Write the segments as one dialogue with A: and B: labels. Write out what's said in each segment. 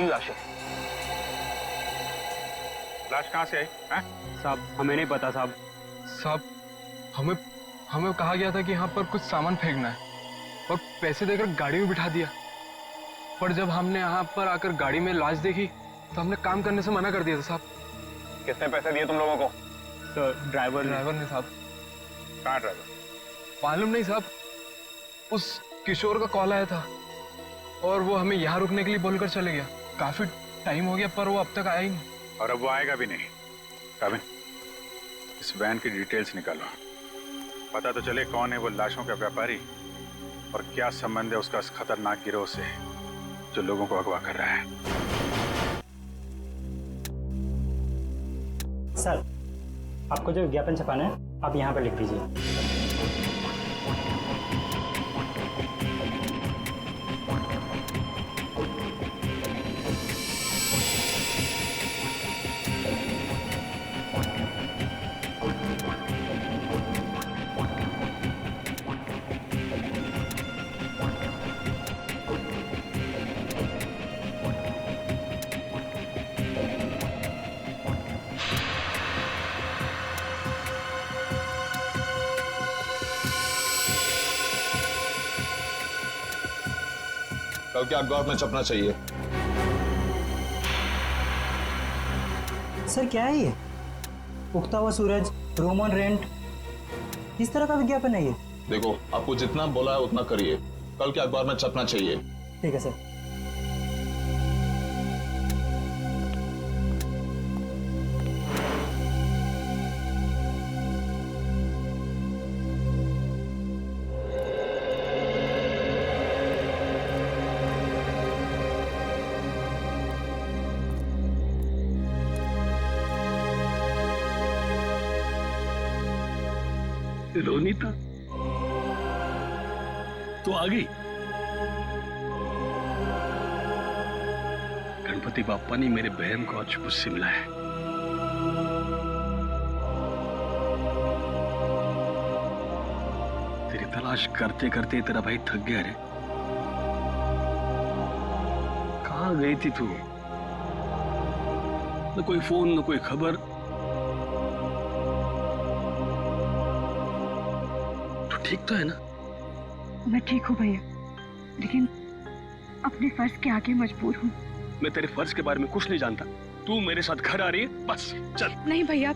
A: 3 लाशें।
B: लाश कहाँ से आई?
A: साहब हमें नहीं पता साहब।
C: साहब हमें हमें कहा गया था कि यहाँ पर कुछ सामान फेंकना है और पैसे देकर गाड़ी में बिठा दिया, पर जब हमने यहाँ पर आकर गाड़ी में लाश देखी तो हमने काम करने से मना कर दिया था साहब।
B: कितने पैसे दिए तुम लोगों को?
A: सर ड्राइवर
C: ने साहब।
B: कहाँ ड्राइवर?
C: मालूम नहीं साहब, उस किशोर का कॉल आया था और वो हमें यहाँ रुकने के लिए बोलकर चले गया। काफी टाइम हो गया पर वो अब तक आया ही नहीं।
B: और अब वो आएगा भी नहीं। काबिन, इस वैन की डिटेल्स निकालो, पता तो चले कौन है वो लाशों का व्यापारी और क्या संबंध है उसका इस खतरनाक गिरोह से जो लोगों को अगवा कर रहा है।
D: सर, आपको जो विज्ञापन छपाना है आप यहाँ पर लिख दीजिए।
E: कल के अखबार में छपना चाहिए।
D: सर क्या है ये? उगता हुआ सूरज, रूम ऑन रेंट, किस तरह का विज्ञापन है ये?
E: देखो, आपको जितना बोला है उतना करिए, कल के अखबार में छपना चाहिए।
D: ठीक है सर।
F: रोनीता तो आ गई। गणपति बापा ने मेरे बहन को आज मुझसे मिलाया है। तेरी तलाश करते करते तेरा भाई थक गया रे। कहाँ गई थी तू? न कोई फोन न कोई खबर। ठीक तो है ना?
G: मैं ठीक हूँ भैया, लेकिन अपने फर्ज के आगे मजबूर हूँ।
F: मैं तेरे फर्ज के बारे में कुछ नहीं जानता। तू मेरे साथ घर आ रही है, बस चल।
G: नहीं भैया,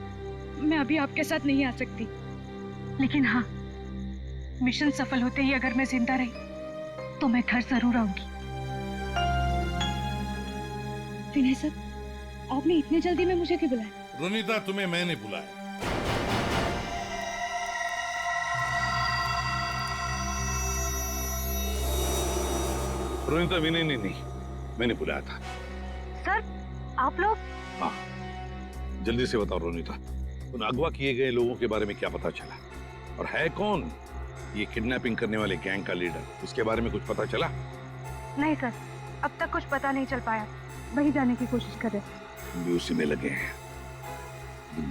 G: मैं अभी आपके साथ नहीं आ सकती, लेकिन हाँ, मिशन सफल होते ही अगर मैं जिंदा रही तो मैं घर जरूर आऊंगी। विनय सर, आपने इतनी जल्दी में मुझे क्यों बुलाया?
H: रोनीता, तुम्हें मैंने बुलाया। रोनीता, विनय नहीं, मैंने बुलाया था।
G: सर, आप लोग?
H: हाँ, जल्दी से बताओ रोनीता, उन अगवा किए गए लोगों के बारे में क्या पता चला? और है कौन ये किडनैपिंग करने वाले गैंग का लीडर? उसके बारे में कुछ पता चला?
G: नहीं सर, अब तक कुछ पता नहीं चल पाया। वही जाने की कोशिश कर रहे।
H: हम भी उसी में लगे हैं।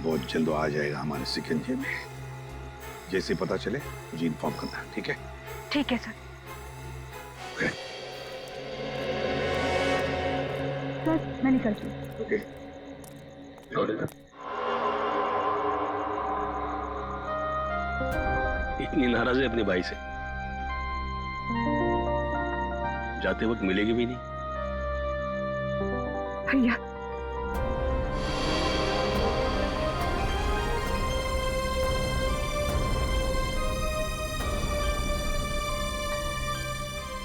H: बहुत जल्द आ जाएगा हमारे सिकंजे में। जैसे पता चले मुझे इन्फॉर्म करना, ठीक है?
G: ठीक है सर।
H: ओके।
G: सर, मैं निकलती हूँ।
H: ओके।
F: इतनी नाराज है अपने भाई से, जाते वक्त मिलेगी भी नहीं।
G: भैया,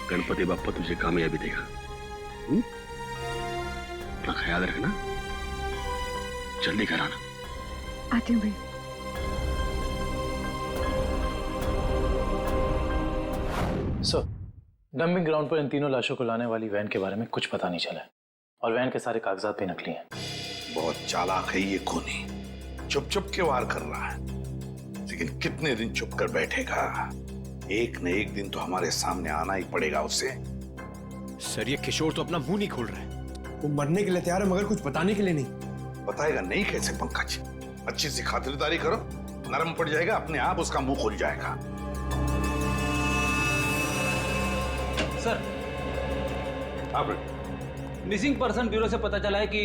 F: गणपति बाप्पा तुझे कामयाबी देगा। अपना ख्याल रखना, जल्दी घर आना।
G: आती हूँ भैया।
I: सर, डंपिंग ग्राउंड पर इन तीनों लाशों को लाने वाली वैन के बारे में कुछ पता नहीं चला है और वैन के सारे कागजात भी नकली हैं।
H: बहुत चालाक है ये खूनी, चुप चुप के वार कर रहा है, लेकिन कितने दिन चुप कर बैठेगा? एक न एक दिन तो हमारे सामने आना ही पड़ेगा उसे।
J: सर, ये किशोर तो अपना मुंह नहीं खोल रहा है।
K: वो मरने के लिए तैयार है मगर कुछ बताने के लिए नहीं।
H: बताएगा नहीं कैसे पंकज? अच्छी सी खातिरदारी करो, नरम पड़ जाएगा, अपने आप उसका मुंह खुल जाएगा।
I: सर,
H: आप
L: मिसिंग पर्सन ब्यूरो से पता चला है कि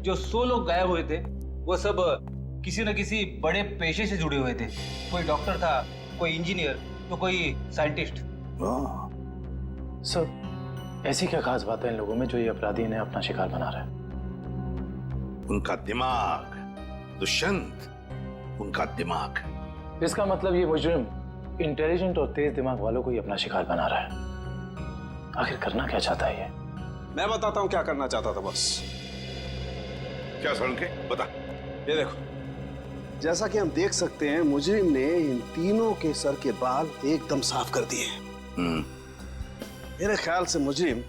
L: जो 100 लोग गायब हुए थे वो सब किसी न किसी बड़े पेशे से जुड़े हुए थे। कोई डॉक्टर था, कोई इंजीनियर, तो कोई साइंटिस्ट।
I: सर ऐसी क्या खास बात है इन लोगों में जो ये अपराधी इन्हें अपना शिकार बना रहा है?
H: उनका दिमाग दुष्यंत, उनका दिमाग।
I: इसका मतलब ये मुजरिम इंटेलिजेंट और तेज दिमाग वालों को ही अपना शिकार बना रहा है। आखिर करना क्या चाहता है ये?
K: मैं बताता हूँ क्या करना चाहता था बस।
H: क्या सड़के बता।
K: ये देखो, जैसा कि हम देख सकते हैं मुजरिम ने इन तीनों के सर के बाल एकदम साफ कर दिए। मेरे ख्याल से मुजरिम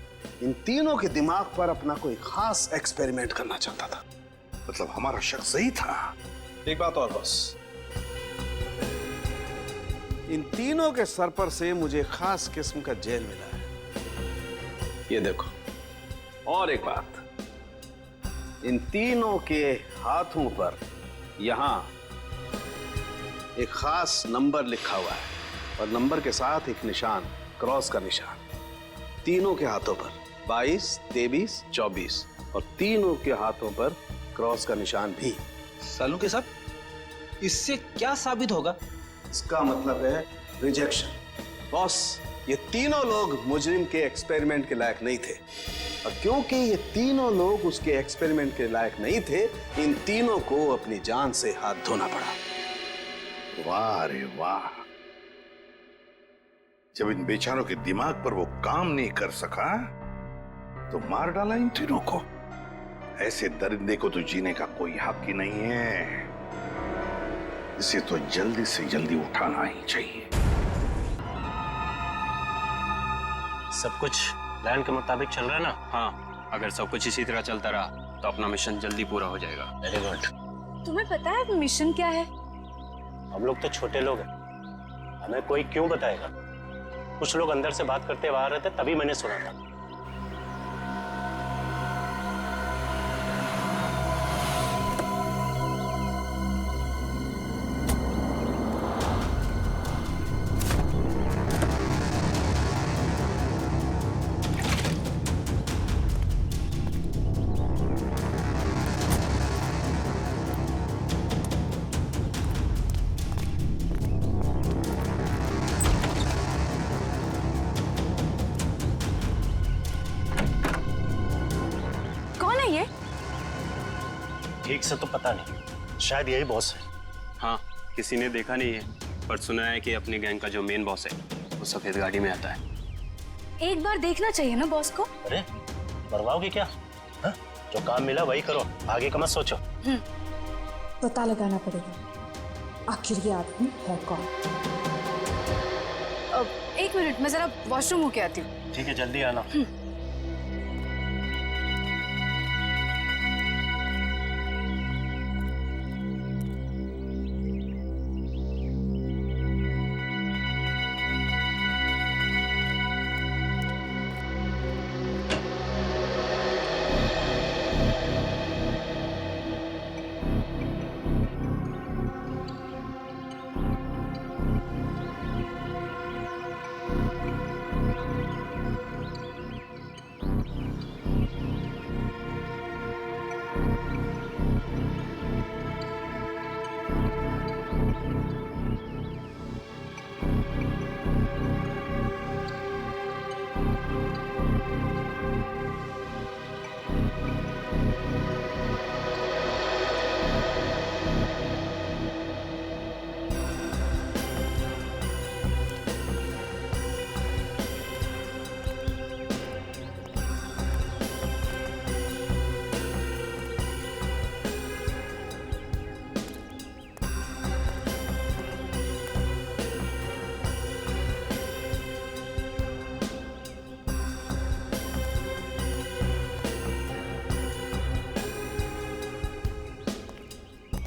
K: इन तीनों के दिमाग पर अपना कोई खास एक्सपेरिमेंट करना चाहता था।
H: मतलब हमारा शक सही था।
K: एक बात और बस, इन तीनों के सर पर से मुझे खास किस्म का जेल मिला है। ये देखो, और एक बात, इन तीनों के हाथों पर यहां एक खास नंबर लिखा हुआ है और नंबर के साथ एक निशान, क्रॉस का निशान। तीनों के हाथों पर 22, 23, 24 और तीनों के हाथों पर क्रॉस का निशान भी।
L: सालों के साथ इससे क्या साबित होगा?
K: इसका मतलब है रिजेक्शन। बॉस, ये तीनों लोग मुजरिम के एक्सपेरिमेंट के लायक नहीं थे और क्योंकि ये तीनों लोग उसके एक्सपेरिमेंट के लायक नहीं थे, इन तीनों को अपनी जान से हाथ धोना पड़ा।
H: वाह रे वाह, जब इन बेचारों के दिमाग पर वो काम नहीं कर सका तो मार डाला इन तीनों को। ऐसे दरिंदे को तो जीने का कोई हक ही नहीं है। इसे तो जल्दी से जल्दी उठाना ही चाहिए।
F: सब कुछ प्लान के मुताबिक चल रहा है ना? हाँ, अगर सब कुछ इसी तरह चलता रहा तो अपना मिशन जल्दी पूरा हो जाएगा। Very good.
G: तुम्हें पता है मिशन क्या है?
F: हम लोग तो छोटे लोग हैं, हमें कोई क्यों बताएगा? कुछ लोग अंदर से बात करते हुए आ रहे थे, तभी मैंने सुना था। ठीक से तो पता नहीं, शायद यही बॉस है। हाँ, किसी ने देखा नहीं है, पर सुना है कि अपनी गैंग का जो मेन बॉस है वो सफेद गाड़ी में आता है।
G: एक बार देखना चाहिए ना बॉस को।
F: अरे मरवाओगे क्या? हा? जो काम मिला वही करो, आगे का मत सोचो।
G: पता लगाना पड़ेगा आखिर ये आदमी है कौन। एक मिनट, मैं जरा वॉशरूम होके आती हूँ।
F: ठीक है, जल्दी आना।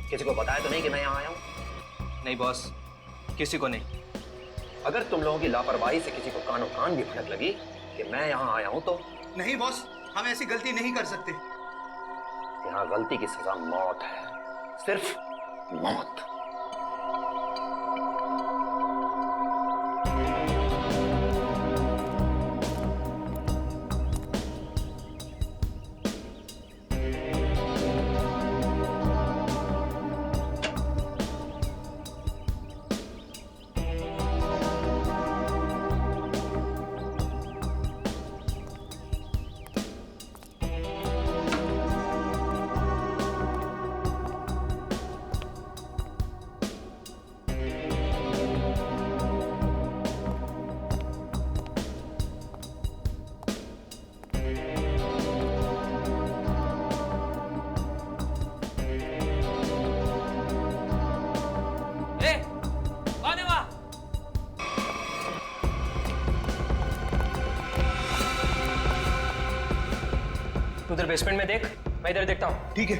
J: किसी को बताया तो नहीं कि मैं यहाँ आया हूँ?
L: नहीं बॉस, किसी को नहीं।
J: अगर तुम लोगों की लापरवाही से किसी को कानों कान भी भनक लगी कि मैं यहाँ आया हूँ तो?
K: नहीं बॉस, हम ऐसी गलती नहीं कर सकते।
J: यहाँ गलती की सजा मौत है, सिर्फ मौत। उधर बेसमेंट में देख, मैं इधर देखता हूँ।
L: ठीक है।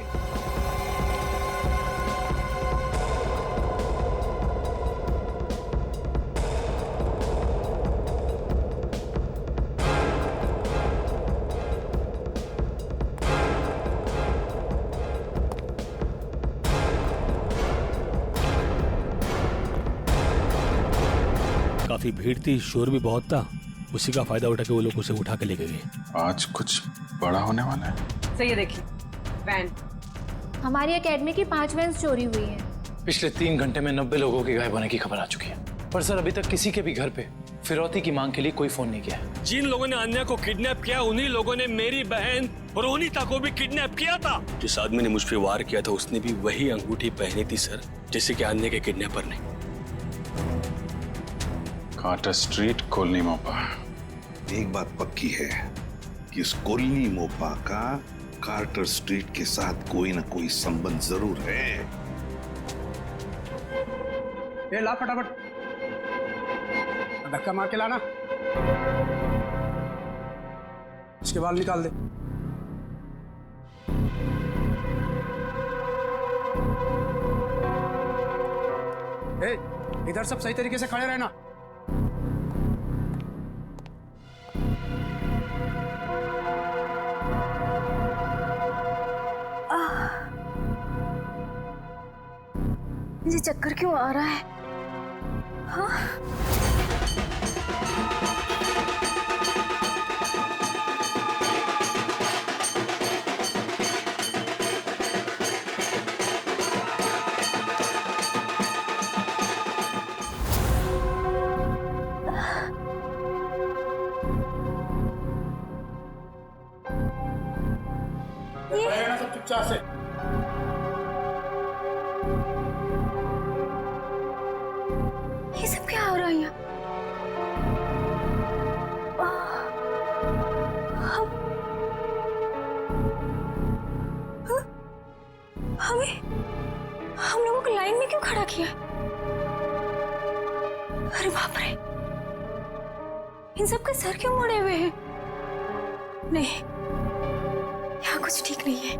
M: काफी भीड़ थी, शोर भी बहुत था, उसी का फायदा उठा के वो लोग उसे उठा के ले गए।
B: आज कुछ बड़ा होने वाला है।
N: सही है, देखिए वैन।
O: हमारी एकेडमी की 5 वैन चोरी हुई है।
I: पिछले 3 घंटे में 90 लोगों के गायब होने की खबर आ चुकी है, पर सर अभी तक किसी के भी घर पे फिरौती की मांग के लिए कोई फोन नहीं किया है।
M: जिन लोगों ने अन्या को किडनैप किया, उन्हीं लोगों ने मेरी बहन रोनिता को भी किडनैप किया था। जिस आदमी ने मुझ पे वार किया था, उसने भी वही अंगूठी पहनी थी सर, जैसे कि अन्या के किडनैपर ने।
B: कार्टर स्ट्रीट, कोलनी मोपा।
H: एक बात पक्की है कि इस कोलनी मोपा का कार्टर स्ट्रीट के साथ कोई ना कोई संबंध जरूर है।
A: ये ला फटाफट, धक्का मार के लाना, इसके बाल निकाल दे। इधर सब सही तरीके से खड़े रहना।
O: मुझे चक्कर क्यों आ रहा है? हाँ?
A: सब चुपचाप से।
O: ये सब क्या हो रहा है यहाँ? हम लोगों को लाइन में क्यों खड़ा किया? अरे बाप रे, इन सब के सर क्यों मुड़े हुए हैं? नहीं, यहाँ कुछ ठीक नहीं है,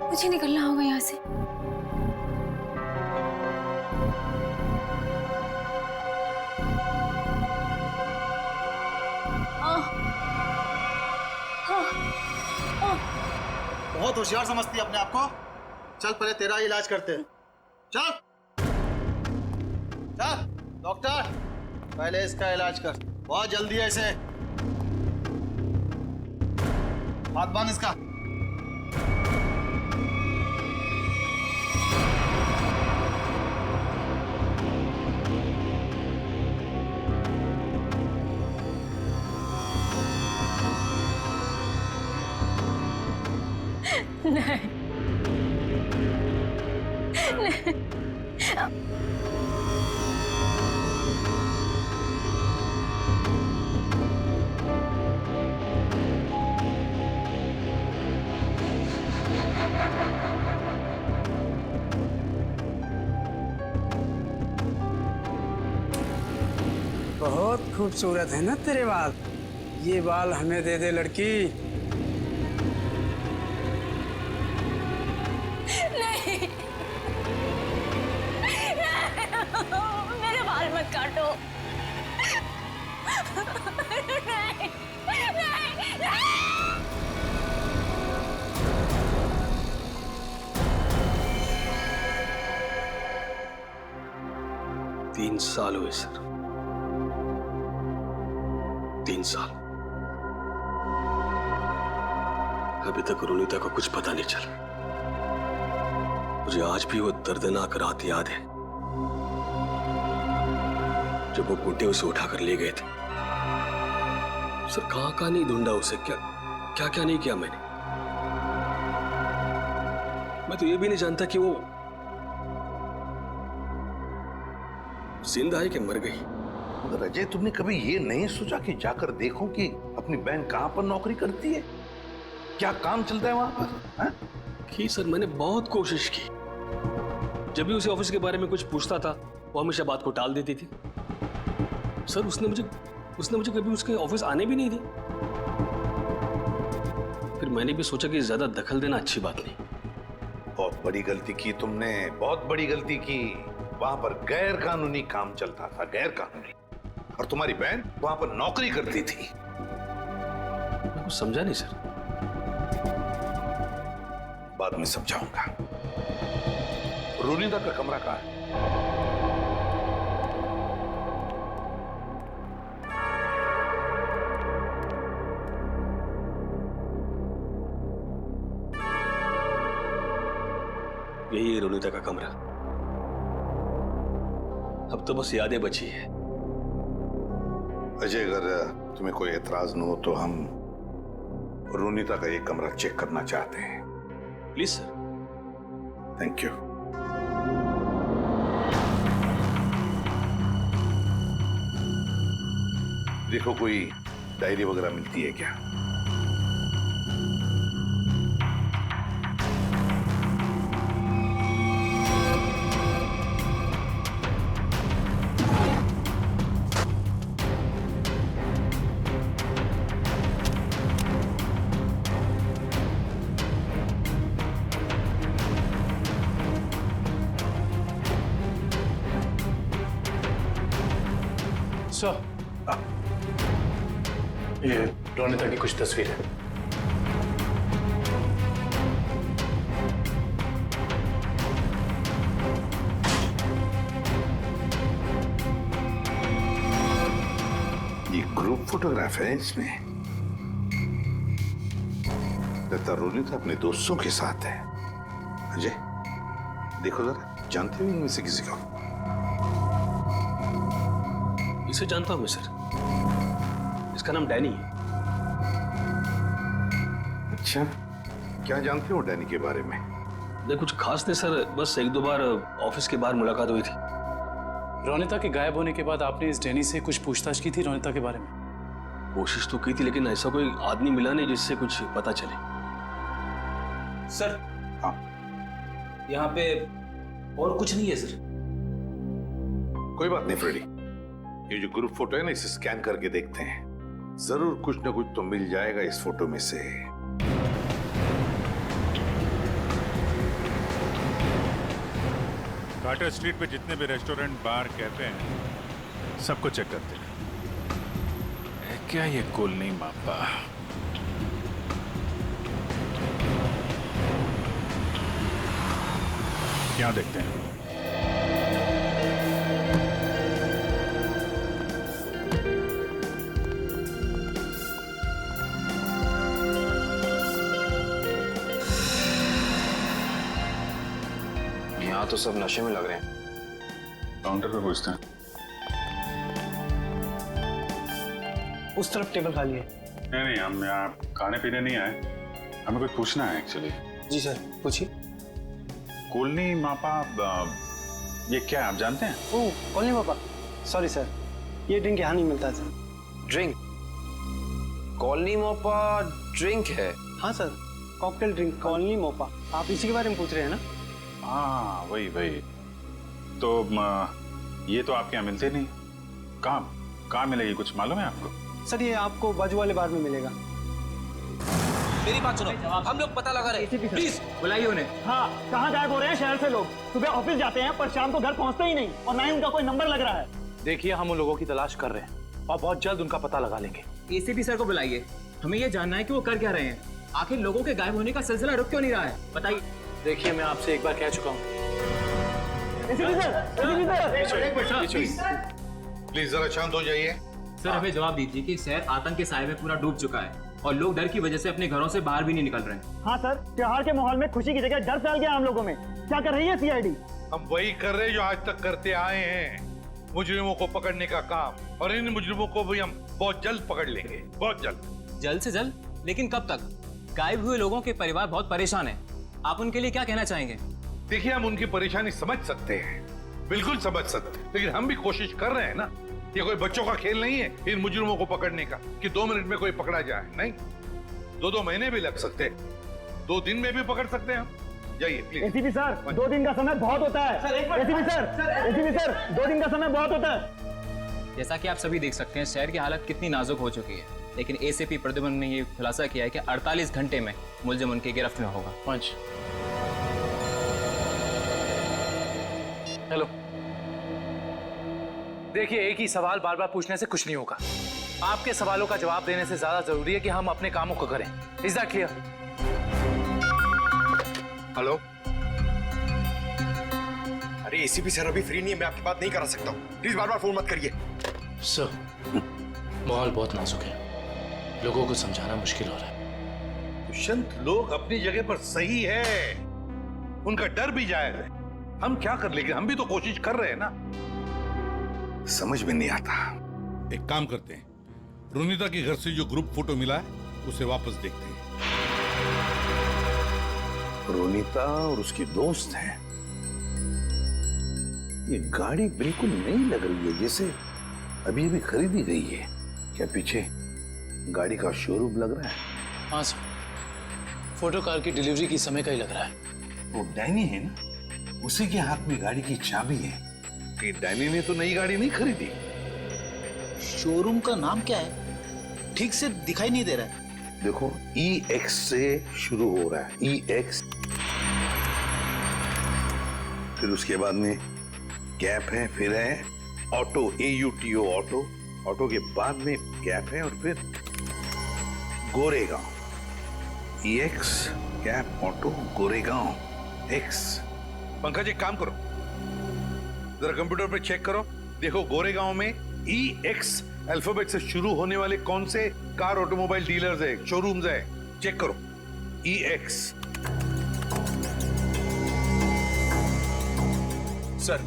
O: मुझे निकलना होगा यहाँ से।
P: बहुत होशियार समझती है अपने आप को। चल पहले तेरा इलाज करते हैं। चल चल डॉक्टर, पहले इसका इलाज कर, बहुत जल्दी है इसे। हाथ बांध इसका।
O: नहीं, नहीं।
A: बहुत खूबसूरत है ना तेरे बाल। ये बाल हमें दे दे लड़की।
O: नहीं, मेरे बाल मत काटो। नहीं, नहीं, नहीं।
M: 3 साल हुए सर, 3 साल। अभी तक रोनिता को कुछ पता नहीं चला। मुझे आज भी वो दर्दनाक रात याद है जब वो गुड्डे उसे उठाकर ले गए थे। सर कहां नहीं ढूंढा उसे, क्या क्या नहीं किया मैंने। मैं तो ये भी नहीं जानता कि वो जिंदा है कि मर गई।
H: मगर अजय, तुमने कभी ये नहीं सोचा कि जाकर देखो कि अपनी बहन कहां पर नौकरी करती है, क्या काम चलता है वहां पर?
M: की सर, मैंने बहुत कोशिश की। जब भी उसे ऑफिस के बारे में कुछ पूछता था, वो हमेशा बात को टाल देती थी। सर उसने मुझे कभी उसके ऑफिस आने भी नहीं दी। फिर मैंने भी सोचा कि ज्यादा दखल देना अच्छी बात नहीं।
H: बहुत बड़ी गलती की तुमने, बहुत बड़ी गलती की। वहां पर गैर कानूनी काम चलता था, गैर कानूनी, और तुम्हारी बहन वहां पर नौकरी करती थी।
M: मैं कुछ समझा नहीं सर।
H: बाद में समझाऊंगा। रोनिता का कमरा कहाँ है?
M: यही है रोनिता का कमरा। अब तो बस यादें बची है।
H: अजय, अगर तुम्हें कोई एतराज न हो तो हम रोनिता का ये कमरा चेक करना चाहते हैं।
M: Please sir.
H: Thank you. देखो, कोई डायरी वगैरह मिलती है क्या?
I: ये रोनिता की कुछ तस्वीर है।
H: ये ग्रुप फोटोग्राफ है इसमें। लगता रोनिता अपने दोस्तों के साथ है। अजय, देखो जरा, जानते हो इनमें से किसी को?
M: इसे जानता हूं मैं सर। इसका नाम डैनी है।
H: अच्छा, क्या जानते हो डैनी के बारे में?
M: नहीं, कुछ खास नहीं सर, बस एक दो बार ऑफिस के बाहर मुलाकात हुई थी।
I: रोनिता के गायब होने के बाद आपने इस डैनी से कुछ पूछताछ की थी रोनिता के बारे में?
M: कोशिश तो की थी, लेकिन ऐसा कोई आदमी मिला नहीं जिससे कुछ पता चले।
L: सर,
H: हाँ,
L: यहाँ पे और कुछ नहीं है सर।
H: कोई बात नहीं फ्रेडी, ये जो ग्रुप फोटो है ना, इसे स्कैन करके देखते हैं। जरूर कुछ ना कुछ तो मिल जाएगा इस फोटो में से।
B: कार्टर स्ट्रीट पे जितने भी रेस्टोरेंट, बार, कैफे हैं, सबको चेक करते हैं। क्या ये कोलनी मापा? क्या देखते हैं?
J: यहाँ तो सब नशे में लग रहे हैं।
B: काउंटर पे पूछते हैं।
D: उस तरफ टेबल खाली है।
B: नहीं, हम यहाँ खाने पीने नहीं आए, हमें कुछ पूछना है एक्चुअली।
D: जी सर, पूछिए।
B: कोलनी मापा, ये क्या है, आप जानते हैं?
D: ओह, कॉलोनी मापा, सॉरी सर, ये ड्रिंक यहाँ नहीं मिलता sir.
J: Drink? Colony Mopa drink है?
D: हाँ sir, cocktail drink colony Mopa. आप इसी के बारे में पूछ रहे हैं ना?
B: हाँ, वही। तो ये तो आपके यहाँ मिलते नहीं। कहाँ मिलेगी, कुछ मालूम है आपको?
D: सर, ये आपको बाजू वाले बार में मिलेगा।
L: मेरी बात सुनो, हम लोग पता लगा रहे हैं। प्लीज बुलाइए उन्हें।
D: हाँ, कहाँ गायब हो रहे हैं शहर से लोग? सुबह ऑफिस जाते हैं पर शाम को घर पहुँचते ही नहीं, और ना ही उनका कोई नंबर लग रहा है।
I: देखिए, हम उन लोगों की तलाश कर रहे हैं और बहुत जल्द उनका पता लगा लेंगे।
L: एसीपी सर को बुलाइए, हमें ये जानना है कि वो कर क्या रहे हैं। आखिर लोगों के गायब होने का सिलसिला रुक क्यों नहीं रहा है, बताइए।
I: देखिए, मैं आपसे एक बार कह चुका हूँ।
H: प्लीज जरा शांत हो जाइए।
L: सर, हमें जवाब दीजिए कि शहर आतंक के साए में पूरा डूब चुका है और लोग डर की वजह से अपने घरों से बाहर भी नहीं निकल रहे हैं।
D: हाँ सर, त्योहार के माहौल में खुशी की जगह डर फैल गया हम लोगों में। क्या कर रही है सीआईडी?
H: हम वही कर रहे हैं जो आज तक करते आए हैं, मुजरिमों को पकड़ने का काम, और इन मुजरिमों को भी हम बहुत जल्द पकड़ लेंगे, बहुत जल्द।
L: जल्द से जल्द? लेकिन कब तक? गायब हुए लोगों के परिवार बहुत परेशान है, आप उनके लिए क्या कहना चाहेंगे?
H: देखिए, हम उनकी परेशानी समझ सकते हैं, बिल्कुल समझ सकते हैं, लेकिन हम भी कोशिश कर रहे हैं ना। ये कोई बच्चों का खेल नहीं है इन मुजरिमों को पकड़ने का कि 2 मिनट में कोई पकड़ा जाए। नहीं, 2 महीने भी लग सकते हैं, 2 दिन में भी पकड़ सकते हैं हम। जाइए प्लीज।
D: एसीपी सर, 2 दिन का समय बहुत होता है। एसीपी सर, 2 दिन का समय बहुत होता है।
L: जैसा कि आप सभी देख सकते हैं, शहर की हालत कितनी नाजुक हो चुकी है। लेकिन एसीपी प्रद्युम्न ने ये खुलासा किया है कि 48 घंटे में मुलजिम उनकी गिरफ्त में होगा।
I: पंच, हेलो। देखिए, एक ही सवाल बार बार पूछने से कुछ नहीं होगा। आपके सवालों का जवाब देने से ज्यादा जरूरी है कि हम अपने कामों को करें। Is that clear?
Q: हेलो। अरे एसीपी सर अभी फ्री नहीं है, मैं आपकी बात नहीं करा सकता हूँ। प्लीज बार बार फोन मत करिए।
I: सर, माहौल बहुत नाजुक है, लोगों को समझाना मुश्किल हो रहा है।
H: दुष्यंत, लोग अपनी जगह पर सही है, उनका डर भी जायज है। हम क्या कर लेंगे, हम भी तो कोशिश कर रहे हैं ना। समझ में नहीं आता।
R: एक काम करते हैं, रोनिता के घर से जो ग्रुप फोटो मिला है उसे वापस देखते हैं।
H: रोनिता और उसकी दोस्त हैं। ये गाड़ी बिल्कुल नई लग रही है, जैसे अभी अभी खरीदी गई है। क्या पीछे गाड़ी का शोरूम लग रहा है?
I: हाँ सर, फोटो कार की डिलीवरी की समय का ही लग रहा है।
H: वो डैनी है ना, उसी के हाथ में गाड़ी की चाबी है। कि डैनी ने तो नई गाड़ी नहीं खरीदी।
P: शोरूम का नाम क्या है? ठीक से दिखाई नहीं दे रहा है।
H: देखो, EX से शुरू हो रहा है, EX। फिर उसके बाद में गैप है, फिर है ऑटो, AUTO ऑटो। ऑटो के बाद में गैप है और फिर Goregaon. EX gap auto Goregaon X। Pankaj, एक काम करो, जरा कंप्यूटर पे चेक करो, देखो गोरेगांव में EX अल्फाबेट से शुरू होने वाले कौन से कार ऑटोमोबाइल डीलर्स है, शोरूम्स है, चेक करो। EX।
Q: सर,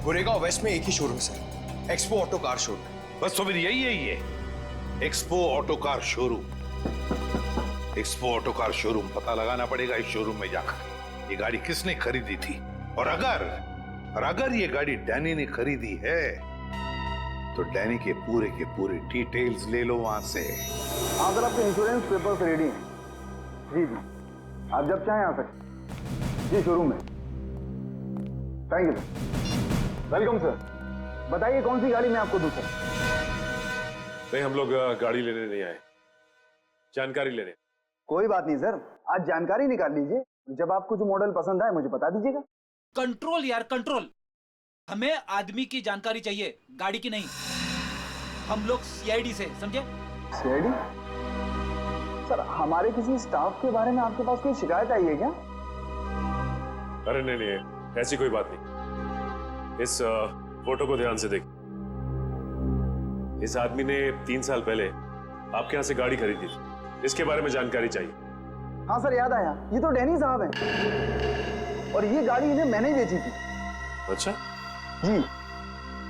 Q: गोरेगांव वेस्ट में एक ही showroom sir, expo auto car showroom.
H: बस तो फिर यही है, expo auto car showroom. Expo auto car showroom पता लगाना पड़ेगा इस शोरूम में जाकर ये गाड़ी किसने खरीदी थी। और अगर ये गाड़ी डैनी ने खरीदी है तो डैनी के पूरे डिटेल्स ले लो वहां से।
S: हाँ सर, आपके इंश्योरेंस पेपर्स रेडी हैं। जी जी, आप जब चाहें आ सकते। जी, शोरूम में। Thank you sir. Welcome sir. बताइए कौन सी गाड़ी मैं आपको दूं सर?
T: नहीं, हम लोग गाड़ी लेने नहीं आए, जानकारी लेने।
S: कोई बात नहीं सर, आज जानकारी निकाल लीजिए। जब आपको जो मॉडल पसंद आए मुझे बता दीजिएगा।
U: कंट्रोल यार, कंट्रोल। हमें आदमी की जानकारी चाहिए, गाड़ी की नहीं। हम लोग CID से, समझे?
S: CID? सर, हमारे किसी स्टाफ के बारे में आपके पास कोई शिकायत आई है क्या?
T: अरे नहीं, ऐसी कोई बात नहीं। इस फोटो को ध्यान से देख। इस आदमी ने 3 साल पहले आपके यहाँ से गाड़ी खरीदी थी, इसके बारे में जानकारी चाहिए।
S: हाँ सर, याद आया, ये तो डैनी साहब हैं और ये गाड़ी इन्हें मैंने ही बेची थी।
T: अच्छा
S: जी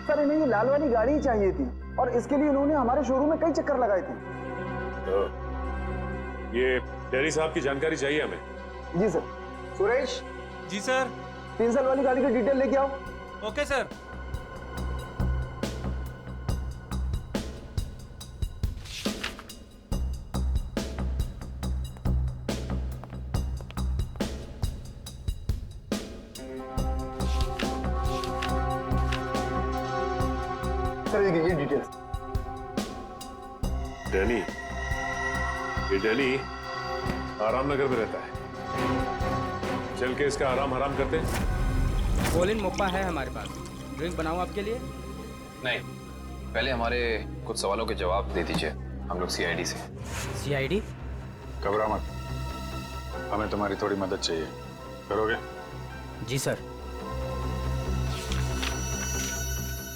S: सर, इन्हें ये लाल वाली गाड़ी ही चाहिए थी और इसके लिए इन्होंने हमारे शोरूम में कई चक्कर लगाए थे।
T: तो ये डैनी साहब की जानकारी चाहिए हमें।
S: जी सर। सुरेश।
U: जी सर।
S: 3 साल वाली गाड़ी की डिटेल लेके आओ।
U: Okay sir.
S: ये डिटेल्स।
T: डैनी, ये डैनी आराम नगर में रहता है। चल के इसका आराम हराम करते हैं।
L: कोलिन मोप्पा है हमारे पास, ड्रिंक बनाऊं आपके लिए?
J: नहीं, पहले हमारे कुछ सवालों के जवाब दे दीजिए, हम लोग CID से।
L: CID?
B: घबरा मत, हमें तुम्हारी थोड़ी मदद चाहिए, करोगे?
L: जी सर।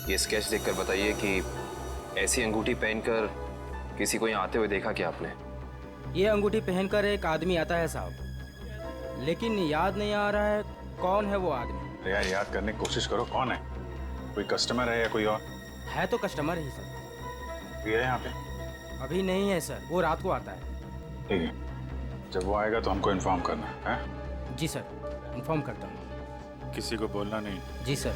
J: ये स्केच देखकर बताइए कि ऐसी अंगूठी पहनकर किसी को यहाँ आते हुए देखा क्या आपने?
L: ये अंगूठी पहनकर एक आदमी आता है साहब, लेकिन याद नहीं आ रहा है कौन है वो आदमी।
B: यार, याद करने की कोशिश करो, कौन है? कोई कस्टमर है या कोई और?
L: है तो कस्टमर ही सर।
B: ये है यहाँ पे?
L: अभी नहीं है सर, वो रात को आता है।
B: ठीक है, जब वो आएगा तो हमको इन्फॉर्म करना है।
L: जी सर, इन्फॉर्म करता हूँ।
B: किसी को बोलना नहीं।
L: जी सर।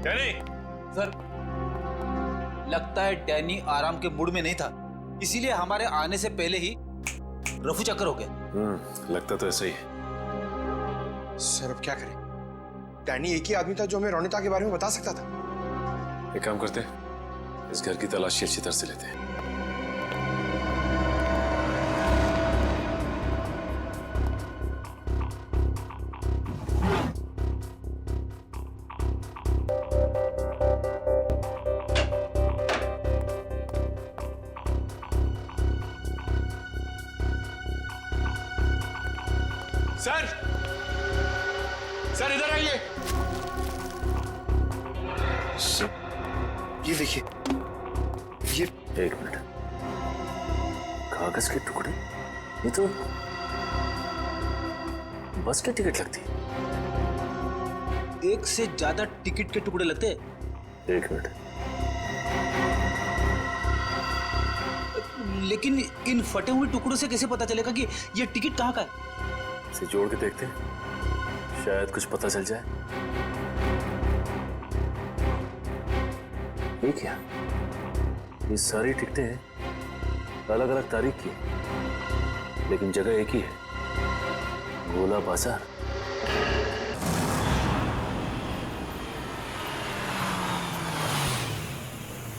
U: डैनी सर, लगता है डैनी आराम के मूड में नहीं था, इसीलिए हमारे आने से पहले ही रफू चक्कर हो गया।
T: लगता तो ऐसा ही है।
Q: सर अब क्या करें? डैनी एक ही आदमी था जो हमें रोनिता के बारे में बता सकता था।
T: एक काम करते हैं, इस घर की तलाशी अच्छी तरह से लेते हैं।
Q: सर, सर इधर आइए। ये देखिए, ये
M: एक मिनट, कागज के टुकड़े? ये तो बस की टिकट लगती है।
U: एक से ज्यादा टिकट के टुकड़े लगते हैं।
M: एक मिनट,
U: लेकिन इन फटे हुए टुकड़ों से कैसे पता चलेगा कि ये टिकट कहाँ का है?
M: इसे जोड़ के देखते हैं, शायद कुछ पता चल जाए। ये क्या? ये सारी टिकटें अलग अलग तारीख की, लेकिन जगह एक ही है, गोला बाजार।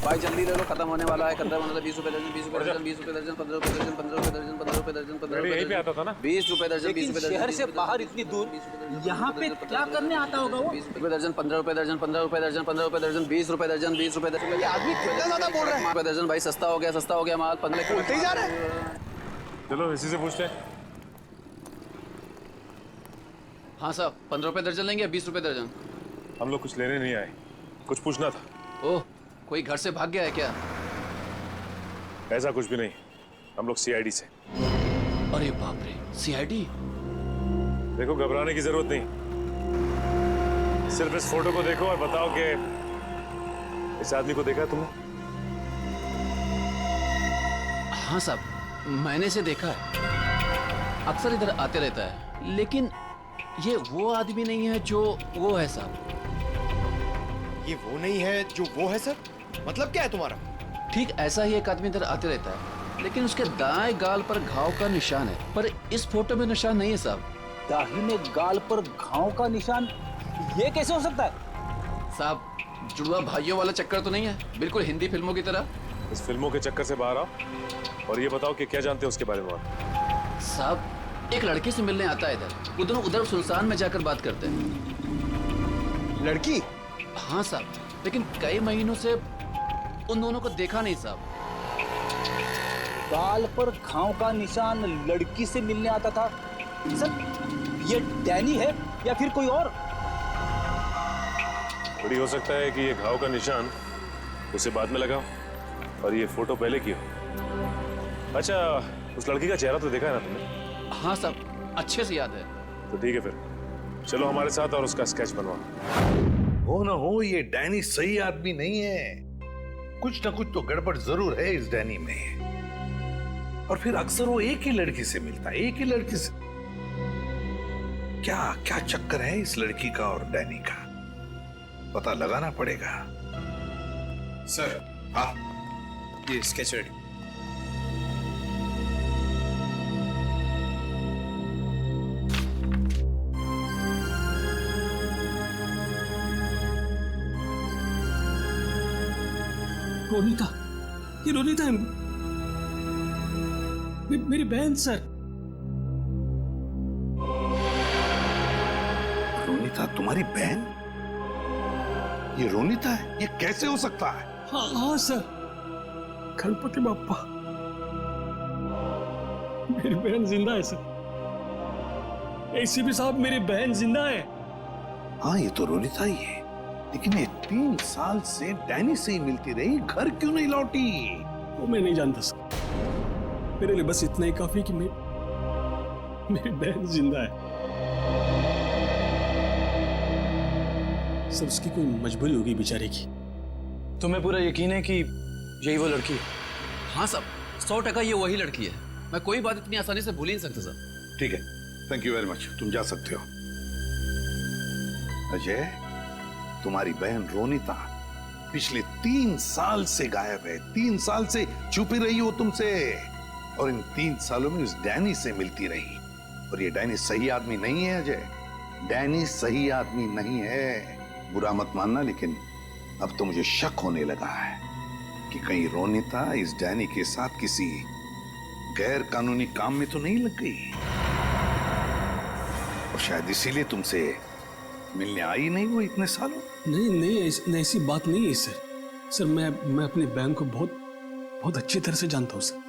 C: भाई जल्दी ले लो, खत्म होने वाला है। 15 15 20 रुपए दर्जन, 20 रुपए दर्जन, 20 रुपए दर्जन, 15 रुपए दर्जन, 15 रुपए दर्जन, 15 रुपए दर्जन, 15 रुपए
U: यहीं पे आता था ना?
C: 20 रुपए दर्जन, 20 रुपए दर्जन।
U: शहर से बाहर इतनी दूर यहाँ पे क्या करने आता होगा वो?
C: 20 रुपए दर्जन, 15 रुपए दर्जन, 15 रुपए दर्जन, 15 रुपए दर्जन, 20 रुपए दर्जन, 20 रुपए दर्जन। ये आदमी कितना ज्यादा बोल रहा है। रुपए दर्जन भाई, सस्ता हो गया माल। 15
Q: बोलते ही जा रहा है।
T: चलो इसी से पूछते हैं।
C: हाँ साहब, 15 रुपए दर्जन लेंगे या 20 रुपए दर्जन?
T: हम लोग कुछ लेने नहीं आए, कुछ पूछना था।
C: ओह, कोई घर से भाग गया है क्या?
T: ऐसा कुछ भी नहीं, हम लोग सीआईडी से।
C: अरे बाप रे, सीआईडी?
T: देखो घबराने की जरूरत नहीं, सिर्फ इस फोटो को देखो और बताओ कि इस आदमी को देखा तुमने?
C: हाँ साहब, मैंने इसे देखा है, अक्सर इधर आते रहता है, लेकिन ये वो आदमी नहीं है जो वो है साहब।
Q: ये वो नहीं है जो वो है सर? मतलब क्या है तुम्हारा?
C: ठीक ऐसा ही एक आदमी इधर आते रहता है, लेकिन उसके दाएं गाल पर घाव का निशान है, पर इस फोटो में निशान नहीं है साहब।
U: दाहिने गाल पर घाव का निशान? ये कैसे हो सकता है
C: साहब? जुड़वा भाइयों वाला चक्कर तो नहीं है? बिल्कुल हिंदी फिल्मों की तरह।
T: इस फिल्मों के चक्कर से बाहर आओ और ये बताओ कि क्या जानते हो उसके बारे में।
C: साहब, एक लड़की से मिलने आता है इधर, उधर सुनसान में जाकर बात करते हैं।
Q: लड़की?
C: हाँ साहब, लेकिन कई महीनों से उन दोनों को देखा नहीं साहब।
U: गाल पर घाव का निशान, लड़की से मिलने आता था सर। ये डैनी है या फिर कोई और?
T: बड़ी हो सकता है कि ये घाव का निशान उसे बाद में लगा और ये फोटो पहले की हो। अच्छा, उस लड़की का चेहरा तो देखा है ना तुमने?
C: हाँ साहब, अच्छे से याद है।
T: तो ठीक है फिर, चलो हमारे साथ और उसका स्केच बनवाओ।
H: हो ना हो, ये डैनी सही आदमी नहीं है। कुछ ना कुछ तो गड़बड़ जरूर है इस डैनी में। और फिर अक्सर वो एक ही लड़की से मिलता है, एक ही लड़की से। क्या क्या चक्कर है इस लड़की का और डैनी का? पता लगाना पड़ेगा।
Q: सर, हाँ, ये स्केच रेडी।
M: रोनिता, ये रोनिता है, मेरी बहन सर।
H: रोनिता तुम्हारी बहन? ये रोनिता है? ये कैसे हो सकता है?
M: हाँ सर, गणपति बाप्पा, मेरी बहन जिंदा है सर। एसीपी साहब, मेरी बहन जिंदा है।
H: हाँ, ये तो रोनिता ही है, लेकिन ये 3 साल से डैनी से ही मिलती रही, घर क्यों नहीं लौटी?
M: वो मैं नहीं जानता सर, मेरे लिए बस इतना ही काफी कि मेरी बहन जिंदा है सर। उसकी कोई मजबूरी होगी बेचारे की।
I: तुम्हें पूरा यकीन है कि यही वो लड़की है?
C: हाँ साहब, 100% ये वही लड़की है। मैं कोई बात इतनी आसानी से भूल ही नहीं सकता सर।
H: ठीक है, थैंक यू वेरी मच, तुम जा सकते हो। अजय, तुम्हारी बहन रोनिता पिछले 3 साल से गायब है। 3 साल से छुपी रही हो तुमसे, और इन 3 सालों में उस डैनी से मिलती रही। और ये डैनी सही आदमी नहीं है अजय, डैनी सही आदमी नहीं है, बुरा मत मानना, लेकिन अब तो मुझे शक होने लगा है कि कहीं रोनिता इस डैनी के साथ किसी गैर कानूनी काम में तो नहीं लग गई, और शायद इसीलिए तुमसे मिलने आई नहीं वो इतने सालों।
E: नहीं, ऐसी बात नहीं है सर। सर मैं अपने बैंक को बहुत अच्छी तरह से जानता हूँ सर।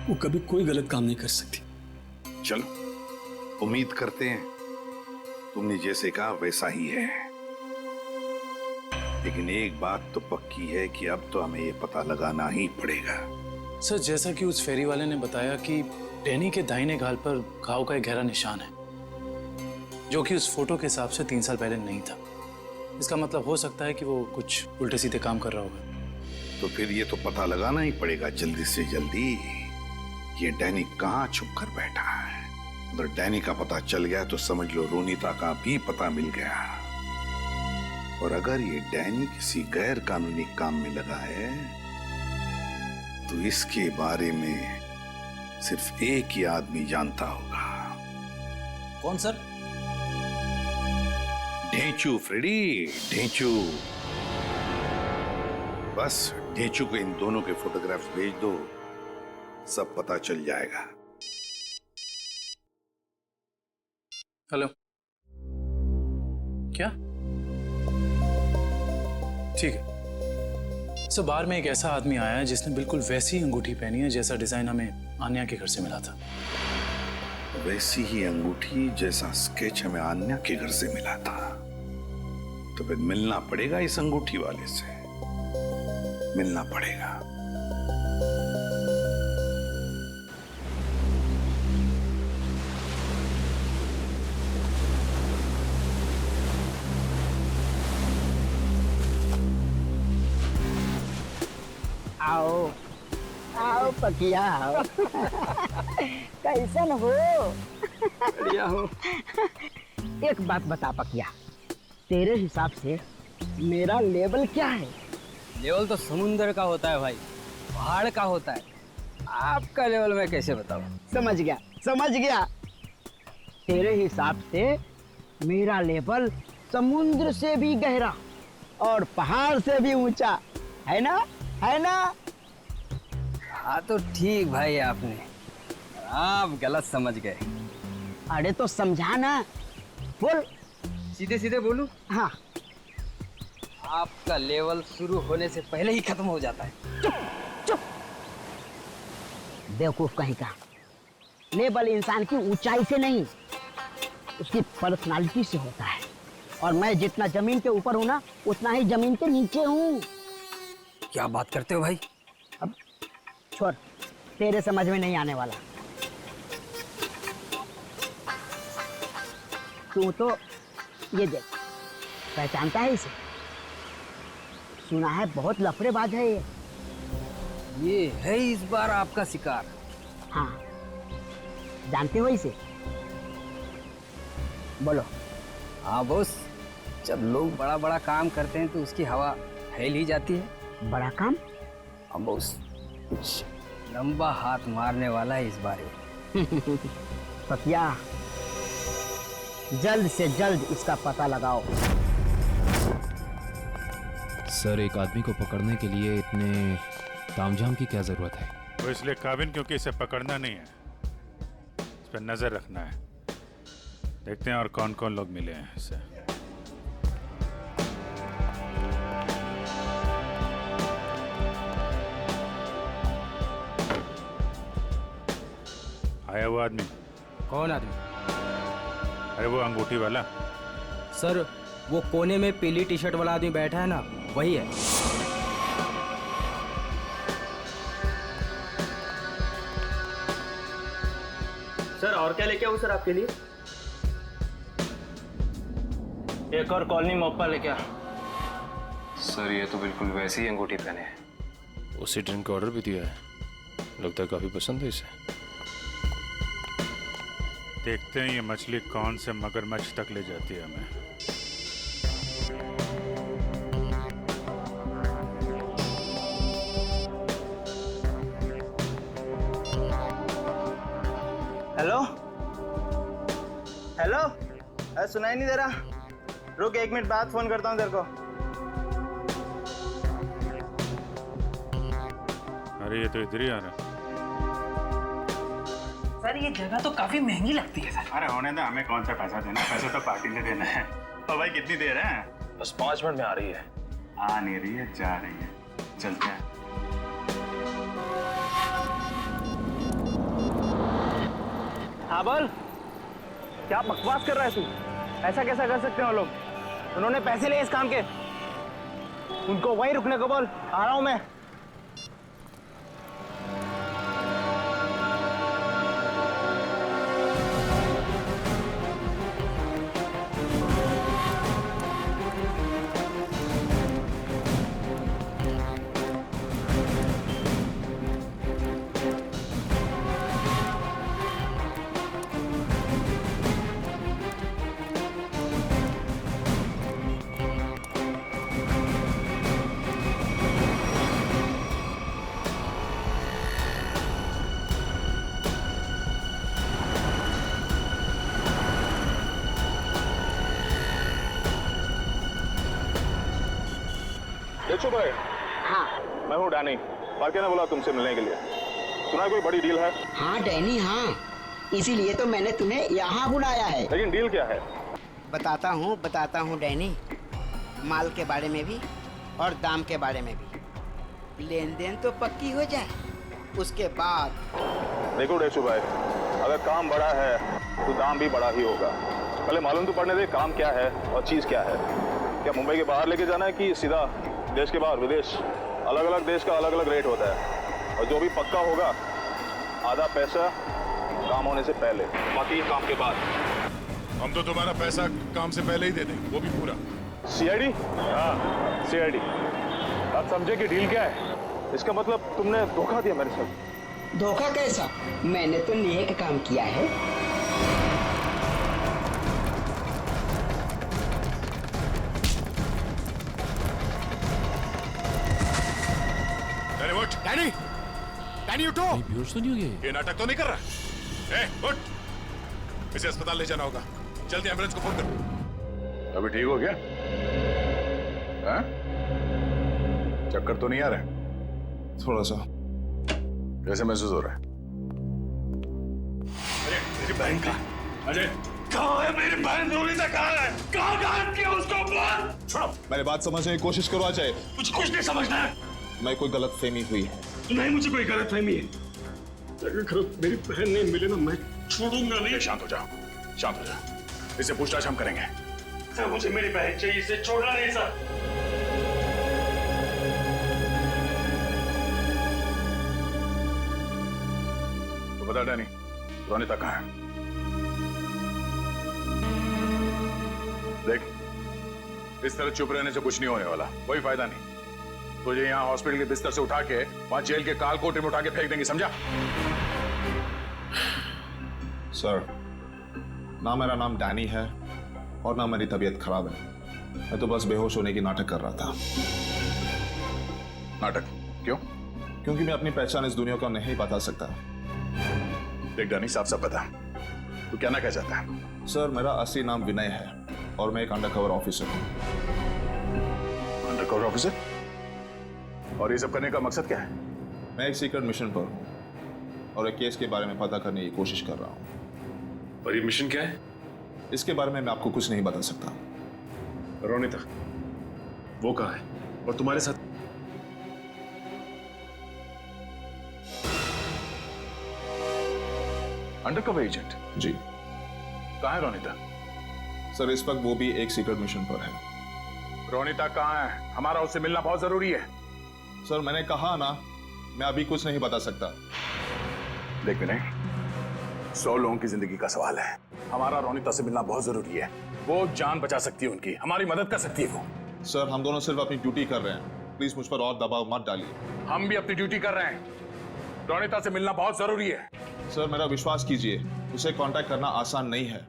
E: वो कभी कोई गलत काम नहीं कर सकती।
H: चलो उम्मीद करते हैं तुमने जैसे कहा वैसा ही है, लेकिन एक बात तो पक्की है कि अब तो हमें ये पता लगाना ही पड़ेगा।
I: सर, जैसा कि उस फेरी वाले ने बताया कि डैनी के दाहिने गाल पर घाव का एक गहरा निशान है, जो कि उस फोटो के हिसाब से 3 साल पहले नहीं था। इसका मतलब हो सकता है कि वो कुछ उल्टे सीधे काम कर रहा होगा।
H: तो फिर ये तो पता लगाना ही पड़ेगा जल्दी से जल्दी ये डैनी कहाँ छुप कर बैठा है। अगर डैनी का पता चल गया तो समझ लो रोनिता का भी पता मिल गया, और अगर ये डैनी किसी गैर कानूनी काम में लगा है तो इसके बारे में सिर्फ एक ही आदमी जानता होगा।
P: कौन सर?
H: ढेंचू फ्रेडी, ढेंचू। बस ढेंचू को इन दोनों के फोटोग्राफ्स भेज दो, सब पता चल जाएगा।
I: हेलो, क्या? ठीक है सर, बाहर में एक ऐसा आदमी आया है जिसने बिल्कुल वैसी अंगूठी पहनी है जैसा डिजाइन हमें आन्या के घर से मिला था।
H: वैसी ही अंगूठी जैसा स्केच हमें आन्या के घर से मिला था। तो फिर मिलना पड़ेगा इस अंगूठी वाले से, मिलना पड़ेगा।
V: आओ आओ पकिया आओ। कैसन हो?
A: बढ़िया हो।
V: एक बात बता पकिया, तेरे हिसाब से मेरा लेवल क्या है?
A: लेवल तो समुंदर का होता है भाई, पहाड़ का होता है। आपका लेवल मैं कैसे बताऊं?
V: समझ गया समझ गया। तेरे हिसाब से मेरा लेवल समुद्र से भी गहरा और पहाड़ से भी ऊंचा है ना? है ना?
A: हाँ तो ठीक भाई, आपने आप गलत समझ गए।
V: अरे तो समझा ना, बोल।
A: सीधे सीधे बोलूं?
V: हाँ।
A: आपका लेवल शुरू होने से पहले ही खत्म हो जाता है।
V: चुप। बेवकूफ कहीं का। लेवल इंसान की ऊंचाई से नहीं, उसकी पर्सनालिटी से होता है। और मैं जितना जमीन के ऊपर हूं ना, उतना ही जमीन के नीचे हूं।
A: क्या बात करते हो भाई?
V: अब छोड़, तेरे समझ में नहीं आने वाला। तू तो ये देख, पहचानता है इसे? सुना है बहुत लफड़ेबाज है
A: ये है इस बार आपका शिकार।
V: हाँ, जानते हो इसे? बोलो।
A: हाँ बॉस, जब लोग बड़ा बड़ा काम करते हैं तो उसकी हवा फैल ही जाती है।
V: बड़ा काम?
A: हाँ बॉस, कुछ लंबा हाथ मारने वाला है इस बार।
V: पकिया, जल्द से जल्द इसका पता लगाओ।
W: सर, एक आदमी को पकड़ने के लिए इतने तामझाम की क्या जरूरत है?
B: वो इसलिए काबिन क्योंकि इसे पकड़ना नहीं है, इस पर नजर रखना है। देखते हैं और कौन कौन लोग मिले हैं इससे। आया वो आदमी?
L: कौन आदमी?
B: अरे वो अंगूठी वाला।
L: सर, वो कोने में पीली टी शर्ट वाला आदमी बैठा है ना, वही है।
F: सर, और क्या लेके आऊं सर आपके लिए?
I: एक और कॉलोनी मोप्पा लेके आ।
J: सर, ये तो बिल्कुल वैसी ही अंगूठी पहने हैं।
M: उसी ड्रिंक का ऑर्डर भी दिया है, लगता है काफी पसंद है इसे।
B: देखते हैं ये मछली कौन से मगरमच्छ तक ले जाती है हमें।
D: Hello hello.
G: हेलो, अरे सुनाई नहीं दे रहा। रुक 1 मिनट बाद फोन करता हूँ तेरे को।
B: अरे ये तो इधर ही आ रहा है।
A: सर ये जगह तो काफी महंगी लगती है सर।
B: अरे होने दो, हमें कौन सा पैसा देना है, पैसा तो पार्टी ने देना है। तो भाई कितनी देर है?
F: बस 5 मिनट में आ रही है।
B: आ नहीं रही है, जा रही है। चलते हैं।
G: हाँ बोल, क्या बकवास कर रहा है तू? ऐसा कैसा कर सकते हैं वो लोग? उन्होंने पैसे लिए इस काम के। उनको वहीं रुकने को बोल, आ रहा हूं मैं।
S: देखो भाई,
V: हाँ
S: मैं हूँ डैनी। पार्के ने बोला तुमसे मिलने के लिए। सुना कोई बड़ी डील है?
V: हाँ डैनी हाँ, इसीलिए तो मैंने तुम्हें यहाँ बुलाया है।
S: लेकिन डील क्या है?
V: बताता हूँ डैनी। माल के बारे में भी और दाम के बारे में भी। लेन देन तो पक्की हो जाए, उसके बाद।
S: देखो डेचू भाई, अगर काम बड़ा है तो दाम भी बड़ा ही होगा। पहले मालूम तो पड़ने दे काम क्या है और चीज क्या है। क्या मुंबई के बाहर लेके जाना है कि सीधा देश के बाहर? विदेश अलग अलग देश का अलग अलग रेट होता है, और जो भी पक्का होगा आधा पैसा काम होने से पहले, बाकी काम के बाद।
R: हम तो तुम्हारा पैसा काम से पहले ही दे देंगे, वो भी पूरा।
S: सीआईडी? हाँ सीआईडी। आप समझे कि डील क्या है? इसका मतलब तुमने धोखा दिया मेरे साथ।
V: धोखा कैसा? मैंने तो नेक काम किया है।
R: डैनी, डैनी उठो।
W: बेहोश तो नहीं हो गए?
R: ये नाटक तो नहीं कर रहा? उठ, इसे अस्पताल ले जाना होगा। जल्दी एम्बुलेंस को फोन कर।
B: अभी ठीक हो गया? हाँ? चक्कर तो नहीं आ रहा?
S: थोड़ा सा।
B: कैसे महसूस हो रहा है?
R: अरे मेरी बहन का अजय कहाँ है? मेरी बहन रोनिता कहाँ है? कहाँ गायब किया उसको? बोल। छोड़ो।
S: मेरी बात समझने की कोशिश करो अजय।
R: मुझे कुछ नहीं समझना है।
S: मैं कोई गलत फहमी हुई है।
R: नहीं, मुझे कोई गलत फहमी है। अगर मेरी बहन नहीं मिले ना, मैं छोड़ूंगा नहीं।
B: शांत हो जाओ, शांत हो जाओ। इससे पूछताछ हम करेंगे।
R: सर मुझे मेरी बहन चाहिए, इसे छोड़ना नहीं सर।
B: तो बता डैनी, रोनिता कहाँ है? देख, इस तरह चुप रहने से कुछ नहीं होने वाला, कोई फायदा नहीं। तुझे यहाँ हॉस्पिटल के बिस्तर से उठा के वहां जेल के काल कोठरी में उठा के फेंक देंगे, समझा?
S: सर, ना मेरा नाम डैनी है और ना मेरी तबीयत खराब है। मैं तो बस बेहोश होने की नाटक कर रहा था।
B: नाटक? क्यों?
S: क्योंकि मैं अपनी पहचान इस दुनिया को नहीं बता सकता।
B: देख डैनी, साफ साफ बता, तू क्या ना कह जाता है?
S: सर, मेरा असली नाम विनय है और मैं एक अंडरकवर ऑफिसर हूँ।
B: Undercover officer? और ये सब करने का मकसद क्या है?
S: मैं एक सीक्रेट मिशन पर हूँ और एक केस के बारे में पता करने की कोशिश कर रहा हूँ।
T: और ये मिशन क्या है?
S: इसके बारे में मैं आपको कुछ नहीं बता सकता।
T: रोनिता, वो कहाँ है? और तुम्हारे साथ?
B: Undercover agent?
S: जी।
B: कहाँ है रोनिता?
S: सर, इस वक्त वो भी एक सीक्रेट मिशन पर है।
B: रोनिता कहाँ है? हमारा उससे मिलना बहुत जरूरी है।
S: सर, मैंने कहा ना, मैं अभी कुछ नहीं बता सकता।
B: देख विनय, 100 लोगों की जिंदगी का सवाल है। हमारा रोनिता से मिलना बहुत जरूरी है। वो जान बचा सकती है उनकी, हमारी मदद कर सकती है वो।
S: सर, हम दोनों सिर्फ अपनी ड्यूटी कर रहे हैं। प्लीज मुझ पर और दबाव मत डालिए।
B: हम भी अपनी ड्यूटी कर रहे हैं। रोनिता से मिलना बहुत जरूरी है।
S: सर, मेरा विश्वास कीजिए, उसे कांटेक्ट करना आसान नहीं है।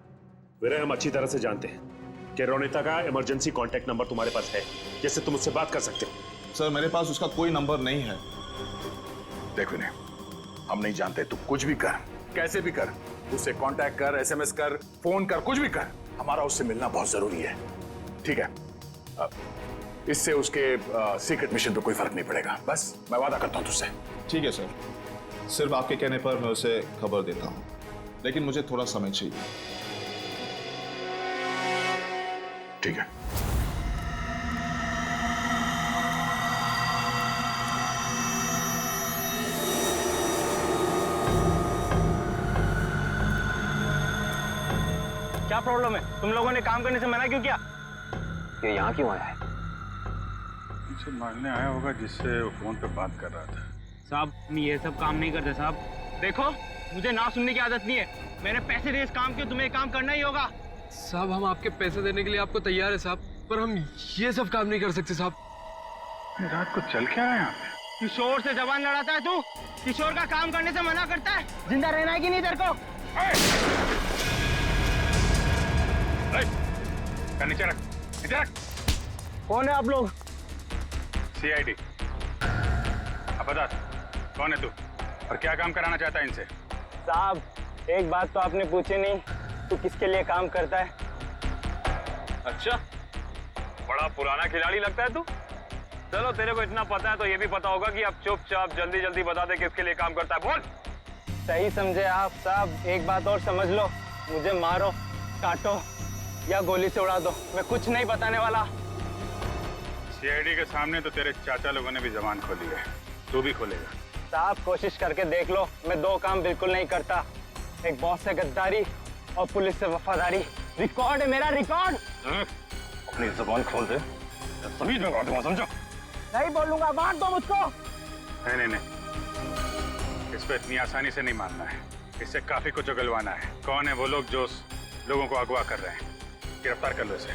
T: विनय, हम अच्छी तरह से जानते हैं कि रोनिता का इमरजेंसी कांटेक्ट नंबर तुम्हारे पास है, जिससे तुम उससे बात कर सकते हो।
S: सर, मेरे पास उसका कोई नंबर नहीं है।
B: देख विनय, हम नहीं जानते, तू कुछ भी कर, कैसे भी कर,
R: उससे कांटेक्ट कर, एसएमएस कर, फोन कर, कुछ भी कर। हमारा उससे मिलना बहुत जरूरी है, ठीक है? इससे उसके सीक्रेट मिशन पे कोई फर्क नहीं पड़ेगा। बस मैं वादा करता हूं तुझसे।
K: ठीक है सर, सिर्फ आपके कहने पर मैं उसे खबर देता हूं, लेकिन मुझे थोड़ा समय चाहिए।
R: ठीक है।
G: क्या प्रॉब्लम है? तुम लोगों ने काम करने से मना क्यों किया?
J: ये यहाँ क्यों आया है?
B: मुझे मारने आया होगा जिससे वो फोन पे बात कर रहा था।
G: साहब हम ये सब काम नहीं करते साहब। देखो मुझे ना सुनने की आदत नहीं है। मैंने पैसे दिए इस काम के, तुम्हें काम करना ही होगा।
N: साहब हम आपके पैसे देने के लिए आपको तैयार है साहब, पर हम ये सब काम नहीं कर सकते साहब।
B: रात को चल क्या रहा है यहाँ पे?
G: किशोर से जबान लड़ाता है तू? किशोर का काम करने से मना करता है? जिंदा रहना है कि नहीं तेरे को?
B: नीचे रख, नीचे रख।
G: कौन है आप लोग?
B: सीआईडी। अब बता कौन है तू और क्या काम कराना चाहता है इनसे?
G: साहब एक बात तो आपने पूछी नहीं, तू किसके लिए काम करता है?
F: अच्छा, बड़ा पुराना खिलाड़ी लगता है तू। चलो तेरे को इतना पता है तो ये भी पता होगा कि अब चुपचाप जल्दी जल्दी बता दे किसके लिए काम करता है। बोल।
G: सही समझे आप साहब। एक बात और समझ लो, मुझे मारो, काटो या गोली से उड़ा दो, मैं कुछ नहीं बताने वाला।
B: सीआईडी के सामने तो तेरे चाचा लोगों ने भी जबान खोली है, तू भी खोलेगा?
G: साहब कोशिश करके देख लो, मैं दो काम बिल्कुल नहीं करता, एक बॉस से गद्दारी और पुलिस से वफादारी। रिकॉर्ड है मेरा, रिकॉर्ड।
F: अपनी जुबान खोल दे, सभी में काट दूंगा, समझो?
G: नहीं बोलूंगा, मार दो मुझको।
B: नहीं, इस पे इतनी आसानी से नहीं मारना है, इससे काफी कुछ उगलवाना है। कौन है वो लोग जो लोगों को अगवा कर रहे हैं? गिरफ्तार कर लो इसे।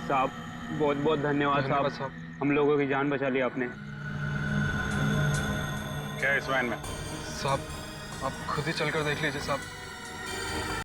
G: साहब बहुत बहुत धन्यवाद साहब, हम लोगों की जान बचा ली आपने।
B: क्या है इस वैन में?
N: साहब आप खुद ही चलकर देख लीजिए साहब।